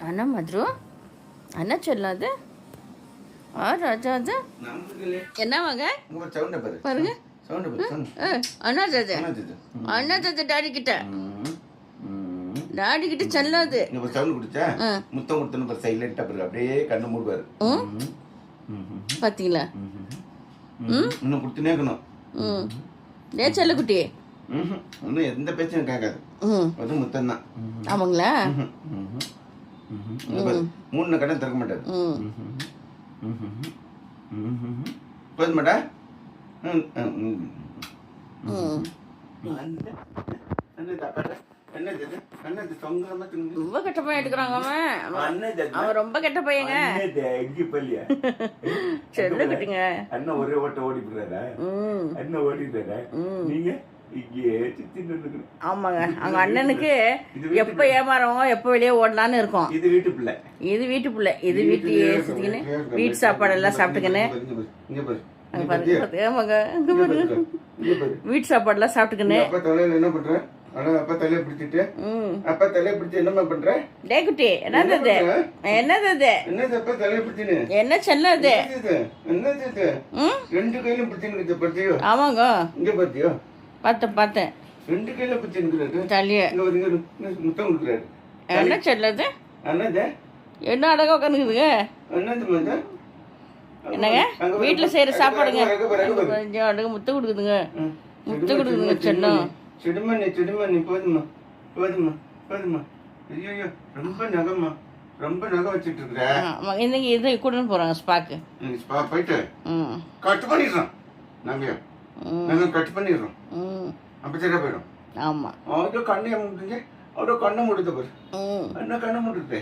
அண்ணா மதுரு அண்ணா சொல்லும் அது ராஜா அது என்னவாங்க பாருங்க அண்ணா தாஜா அண்ணா தாஜா டாடி கிட்ட செல்லம் அது முத்தம் கொடுத்தன சைலண்டா அப்படியே கண்ணு மூடுவாரு பாத்தீங்களா இன்னும் கொடுத்துனே இருக்கணும் ஏ செல்லக்குட்டி இன்னும் எந்த பேச்சும் கேட்காது அது முத்தம் தான் ஆமாங்களா மூணு கடன் திறக்க மாட்டாரு போதுமாடா ரொம்ப கெட்ட பையன் எடுக்கிறாங்க அவன் ரொம்ப கெட்ட பையங்க செல்லுக்கிட்டுங்க அண்ணன் ஒரே ஓட்ட ஓடி போறாரா அண்ணன் ஓடிட்டாரா நீங்க ஆமாங்க அவங்க அண்ணனுக்கு எப்ப ஏமாறவங்க எப்ப வெளியே ஓடலான்னு இருக்கும். இது வீட்டு பிள்ளை இது வீட்டு சுத்திக்கின்னு வீட்டு சாப்பாடு எல்லாம் சாப்பிட்டுக்கின்னு வீட்டு சாப்பாடு எல்லாம் சாப்பிட்டுக்கின்னு என்ன பண்ற அப்பா தலையை பிடிச்சிட்டு அப்பா தலையை பிடிச்சி என்னமா பண்ற டே குட்டி என்னது அப்பா தலையை பிடிச்சின்னு என்ன செல்லது என்னது ரெண்டு கையிலும் பிடிச்சின்னு பத்தியோ ஆமாங்க இங்க பத்தியோ பார்த்தேன் ரெண்டு கையில பிடிச்சிருக்கிறாரு தலைய முத்தம் கொடுக்குறாரு என்ன செல்லது என்னது என்ன அழகா உட்காந்துக்குதுங்க என்னது என்னங்க வீட்டுல செய்யற சாப்பாடுங்க முத்த கொடுக்குதுங்க செல்லம் செடுமணி போதுமா ஐயோ ரொம்ப நகை வச்சிட்டு இருக்கிற இன்னைக்கு இதை கூட்டின்னு போறாங்க ஸ்பாக்கு ஸ்பா போயிட்டு கட் பண்ணிடுறோம் நாங்க கட் பண்ணிடுறோம் அப்ப சரியா போயிடும் ஆமா அவரோட கண்ணை முடிஞ்சு அவரோட கண்ணை முடித்த பாரு என்ன கண்ணை முடித்தே